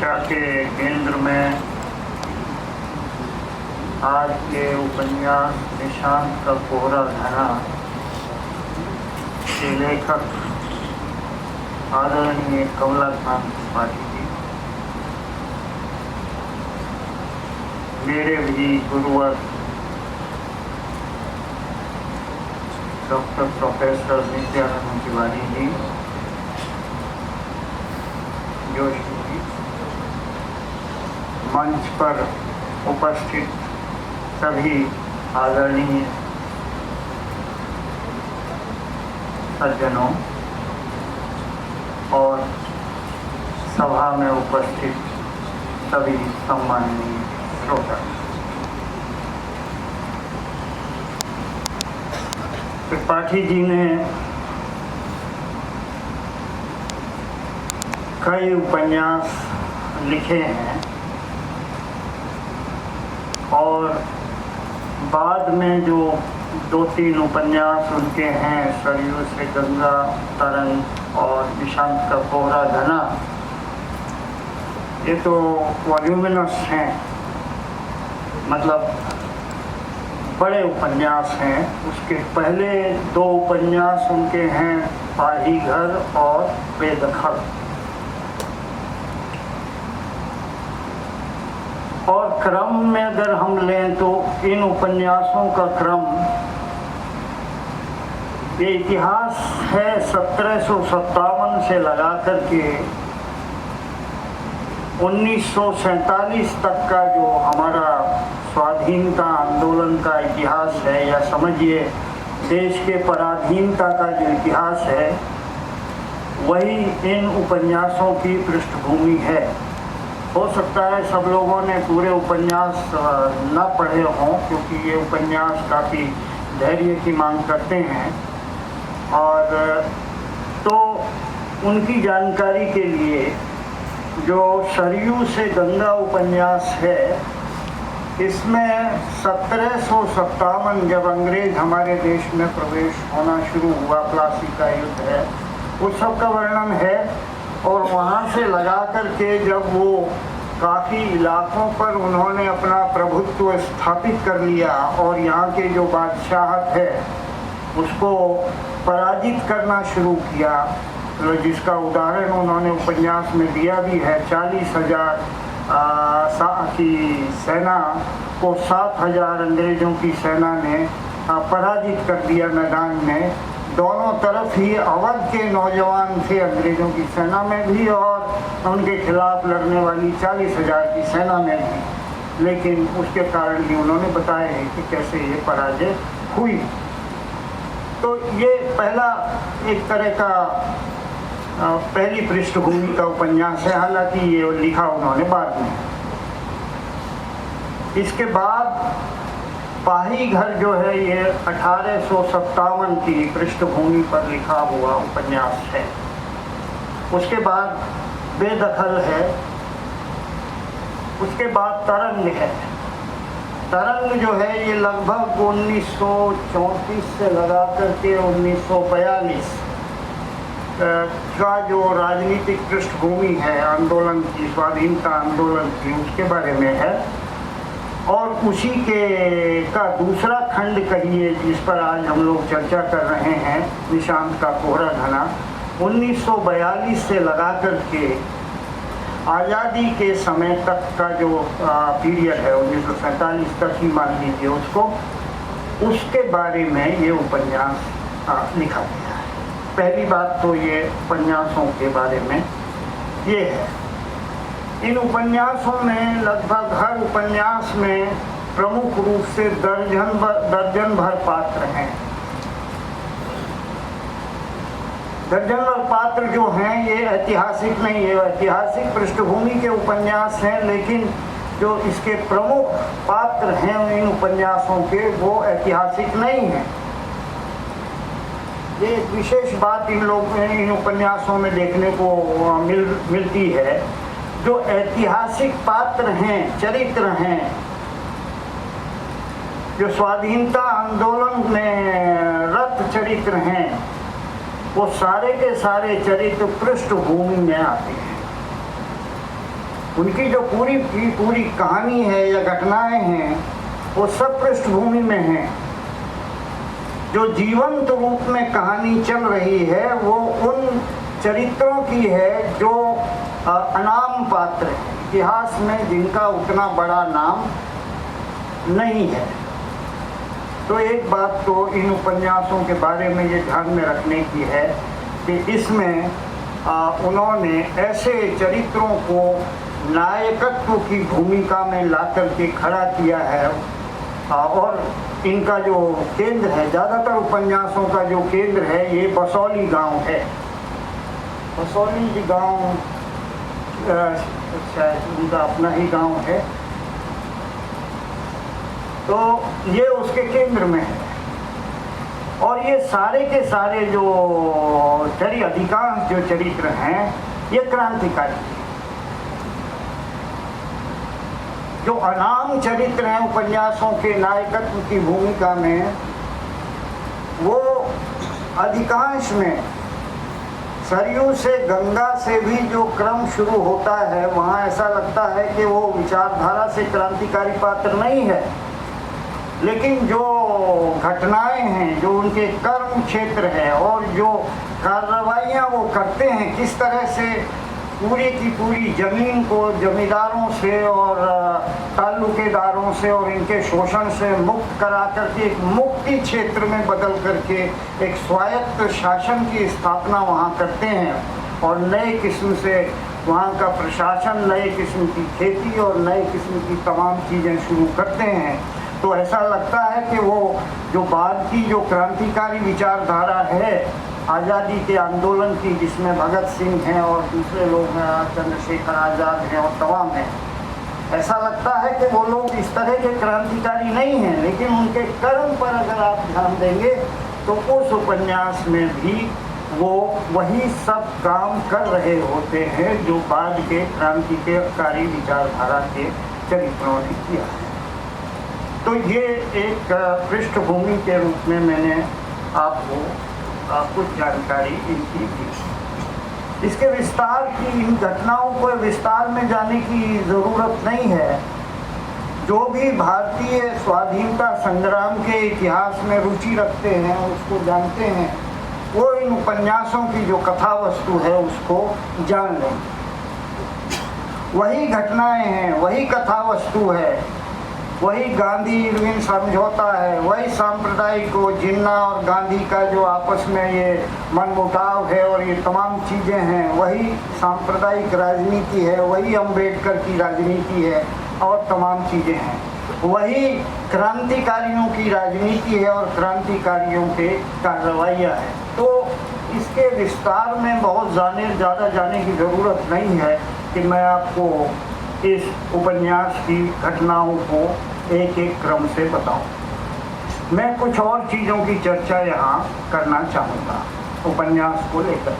चर्चा के केंद्र में आज के उपन्यास निशांत का कोहरा घना के लेखक आदरणीय कमलाकांत त्रिपाठी जी, मेरे भी गुरुवर डॉक्टर प्रोफेसर नित्यानंद तिवारी जी, जोशी जी, मंच पर उपस्थित सभी आदरणीय सज्जनों और सभा में उपस्थित सभी सम्माननीय श्रोता, त्रिपाठी जी ने कई उपन्यास लिखे हैं और बाद में जो 2-3 उपन्यास उनके हैं, सरयू से गंगा, तरंग और निशांत का कोहरा घना, ये तो वॉल्यूमिनस हैं, मतलब बड़े उपन्यास हैं। उसके पहले 2 उपन्यास उनके हैं, पाही घर और बेदखल। और क्रम में अगर हम लें तो इन उपन्यासों का क्रम, ये इतिहास है 1757 से लगा करके 1947 तक का जो हमारा स्वाधीनता आंदोलन का इतिहास है, या समझिए देश के पराधीनता का जो इतिहास है, वही इन उपन्यासों की पृष्ठभूमि है। हो सकता है सब लोगों ने पूरे उपन्यास न पढ़े हों, क्योंकि ये उपन्यास काफ़ी धैर्य की मांग करते हैं, और तो उनकी जानकारी के लिए जो सरयू से गंगा उपन्यास है, इसमें 1757 जब अंग्रेज हमारे देश में प्रवेश होना शुरू हुआ, प्लासी का युद्ध है, उस सब का वर्णन है। और वहाँ से लगा कर के जब वो काफ़ी इलाकों पर उन्होंने अपना प्रभुत्व स्थापित कर लिया और यहाँ के जो बादशाहत है उसको पराजित करना शुरू किया, जिसका उदाहरण उन्होंने उपन्यास में दिया भी है। 40,000 की सेना को 7,000 अंग्रेज़ों की सेना ने पराजित कर दिया मैदान में। दोनों तरफ ही अवध के नौजवान थे, अंग्रेज़ों की सेना में भी और उनके खिलाफ लड़ने वाली 40,000 की सेना में भी, लेकिन उसके कारण भी उन्होंने बताया है कि कैसे ये पराजय हुई। तो ये पहला एक तरह का पहली पृष्ठभूमि का उपन्यास है, हालांकि ये लिखा उन्होंने बाद में। इसके बाद पाही घर जो है, ये 1857 की पृष्ठभूमि पर लिखा हुआ उपन्यास है। उसके बाद बेदखल है, उसके बाद तरंग है। तरंग जो है ये लगभग 1934 से लगा करके 1942 का जो राजनीतिक पृष्ठभूमि है आंदोलन की, स्वाधीनता आंदोलन की, उसके बारे में है। और उसी के का दूसरा खंड कहिए जिस पर आज हम लोग चर्चा कर रहे हैं, निशांत का कोहरा घना, 1942 से लगा करके आज़ादी के समय तक का जो पीरियड है, 1947 तक ही मान लीजिए उसको, उसके बारे में ये उपन्यास लिखा गया है। पहली बात तो ये उपन्यासों के बारे में ये है। इन उपन्यासों में लगभग हर उपन्यास में प्रमुख रूप से दर्जन भर पात्र हैं। दर्जन भर पात्र जो हैं ये ऐतिहासिक नहीं है, ऐतिहासिक पृष्ठभूमि के उपन्यास हैं, लेकिन जो इसके प्रमुख पात्र हैं इन उपन्यासों के, वो ऐतिहासिक नहीं हैं। ये एक विशेष बात इन उपन्यासों में देखने को मिलती है। जो ऐतिहासिक पात्र हैं, चरित्र हैं, जो स्वाधीनता आंदोलन में रत चरित्र हैं, वो सारे के सारे चरित्र पृष्ठभूमि में आते हैं। उनकी जो पूरी की पूरी कहानी है या घटनाएं हैं वो सब पृष्ठभूमि में हैं। जो जीवंत रूप में कहानी चल रही है वो उन चरित्रों की है जो अनाम पात्र हैं, इतिहास में जिनका उतना बड़ा नाम नहीं है। तो एक बात तो इन उपन्यासों के बारे में ये ध्यान में रखने की है कि इसमें उन्होंने ऐसे चरित्रों को नायकत्व की भूमिका में ला करके खड़ा किया है। और इनका जो केंद्र है, ज़्यादातर उपन्यासों का जो केंद्र है ये बसौली गांव है। बसौली गांव शायद उनका अपना ही गांव है, तो ये उसके केंद्र में है। और ये सारे के सारे जो अधिकांश जो चरित्र हैं ये क्रांतिकारी हैं। जो अनाम चरित्र हैं उपन्यासों के नायकत्व की भूमिका में, वो अधिकांश में सरयू से गंगा से भी जो क्रम शुरू होता है वहाँ ऐसा लगता है कि वो विचारधारा से क्रांतिकारी पात्र नहीं है, लेकिन जो घटनाएं हैं, जो उनके कर्म क्षेत्र है और जो कार्रवाइयाँ वो करते हैं, किस तरह से पूरी की पूरी जमीन को जमींदारों से और ताल्लुकेदारों से और इनके शोषण से मुक्त करा करके एक मुक्ति क्षेत्र में बदल करके एक स्वायत्त शासन की स्थापना वहाँ करते हैं और नए किस्म से वहाँ का प्रशासन, नए किस्म की खेती और नए किस्म की तमाम चीज़ें शुरू करते हैं। तो ऐसा लगता है कि वो जो बाद की जो क्रांतिकारी विचारधारा है आज़ादी के आंदोलन की, जिसमें भगत सिंह हैं और दूसरे लोग हैं, चंद्रशेखर आज़ाद हैं और तमाम हैं, ऐसा लगता है कि वो लोग इस तरह के क्रांतिकारी नहीं हैं। लेकिन उनके कर्म पर अगर आप ध्यान देंगे तो उस उपन्यास में भी वो वही सब काम कर रहे होते हैं जो बाद के क्रांतिकारी विचारधारा के चरित्रों ने किया है। तो ये एक पृष्ठभूमि के रूप में मैंने आपको कुछ जानकारी इनकी दी। इसके विस्तार की, इन घटनाओं को विस्तार में जाने की ज़रूरत नहीं है। जो भी भारतीय स्वाधीनता संग्राम के इतिहास में रुचि रखते हैं, उसको जानते हैं, वो इन उपन्यासों की जो कथा वस्तु है उसको जान लें। वही घटनाएं हैं, वही कथा वस्तु है, वही गांधी इरविन समझौता है, वही सांप्रदायिक को जिन्ना और गांधी का जो आपस में ये मनमुटाव है और ये तमाम चीज़ें हैं, वही सांप्रदायिक राजनीति है, वही अम्बेडकर की राजनीति है और तमाम चीज़ें हैं, वही क्रांतिकारियों की राजनीति है और क्रांतिकारियों के कार्रवाइयाँ हैं। तो इसके विस्तार में बहुत ज़्यादा जाने की ज़रूरत नहीं है कि मैं आपको इस उपन्यास की घटनाओं को एक एक क्रम से बताऊं। मैं कुछ और चीज़ों की चर्चा यहाँ करना चाहूँगा उपन्यास को लेकर।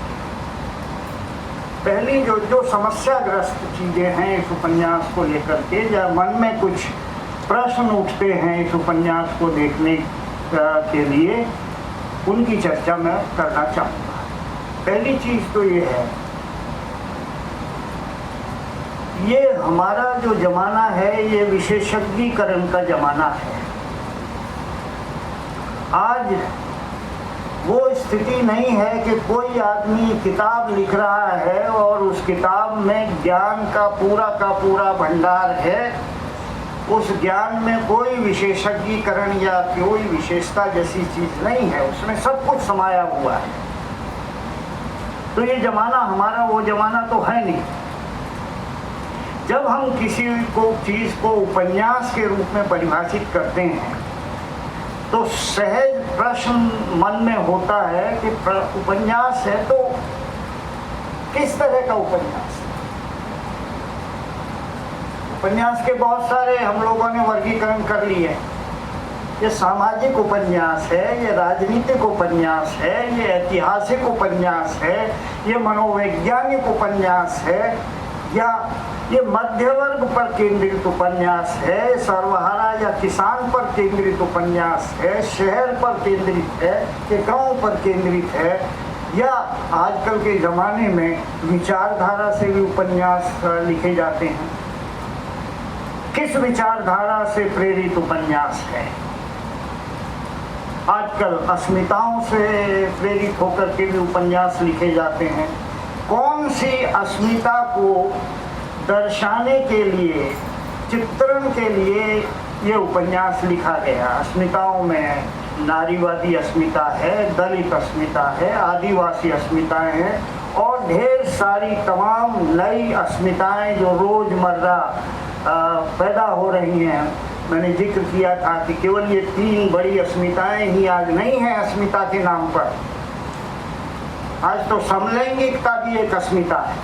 पहली जो समस्याग्रस्त चीज़ें हैं इस उपन्यास को लेकर के, या मन में कुछ प्रश्न उठते हैं इस उपन्यास को देखने के लिए, उनकी चर्चा मैं करना चाहूँगा। पहली चीज़ तो ये है, ये हमारा जो ज़माना है ये विशेषज्ञीकरण का ज़माना है। आज वो स्थिति नहीं है कि कोई आदमी किताब लिख रहा है और उस किताब में ज्ञान का पूरा भंडार है, उस ज्ञान में कोई विशेषज्ञीकरण या कोई विशेषता जैसी चीज़ नहीं है, उसमें सब कुछ समाया हुआ है। तो ये ज़माना हमारा वो ज़माना तो है नहीं। जब हम किसी चीज़ को उपन्यास के रूप में परिभाषित करते हैं तो सहज प्रश्न मन में होता है कि उपन्यास है तो किस तरह का उपन्यास? उपन्यास के बहुत सारे हम लोगों ने वर्गीकरण कर लिए। ये सामाजिक उपन्यास है, ये राजनीतिक उपन्यास है, ये ऐतिहासिक उपन्यास है, ये मनोवैज्ञानिक उपन्यास है, या ये मध्य वर्ग पर केंद्रित उपन्यास है, सर्वहारा या किसान पर केंद्रित उपन्यास है, शहर पर केंद्रित है कि गांव पर केंद्रित है, या आजकल के ज़माने में विचारधारा से भी उपन्यास लिखे जाते हैं। किस विचारधारा से प्रेरित उपन्यास है? आजकल अस्मिताओं से प्रेरित होकर के भी उपन्यास लिखे जाते हैं। कौन सी अस्मिता को दर्शाने के लिए, चित्रण के लिए ये उपन्यास लिखा गया? अस्मिताओं में नारीवादी अस्मिता है, दलित अस्मिता है, आदिवासी अस्मिताएं हैं और ढेर सारी तमाम नई अस्मिताएं जो रोज़मर्रा पैदा हो रही हैं। मैंने जिक्र किया था कि केवल ये 3 बड़ी अस्मिताएं ही आज नहीं हैं अस्मिता के नाम पर। आज तो समलैंगिकता भी एक अस्मिता है।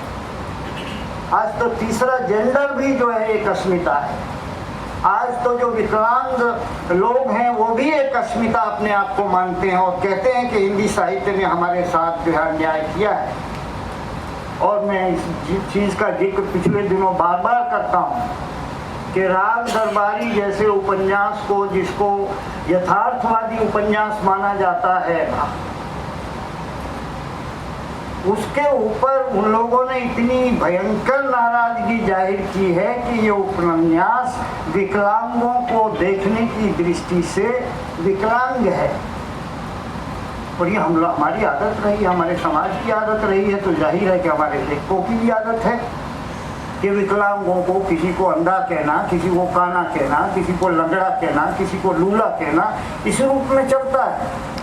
आज तो तीसरा जेंडर भी जो है एक अस्मिता है। आज तो जो विकलांग लोग हैं वो भी एक अस्मिता अपने आप को मानते हैं और कहते हैं कि हिंदी साहित्य ने हमारे साथ जो है अन्याय किया है। और मैं इस चीज़ का जिक्र पिछले दिनों बार बार करता हूँ कि राग दरबारी जैसे उपन्यास को, जिसको यथार्थवादी उपन्यास माना जाता है, उसके ऊपर उन लोगों ने इतनी भयंकर नाराजगी जाहिर की है कि ये उपन्यास विकलांगों को देखने की दृष्टि से विकलांग है। और ये हमारी आदत रही, हमारे समाज की आदत रही है, तो जाहिर है कि हमारे लेखकों की भी आदत है कि विकलांगों को किसी को अंधा कहना, किसी को काना कहना, किसी को लंगड़ा कहना, किसी को लूला कहना, इस रूप में चलता है।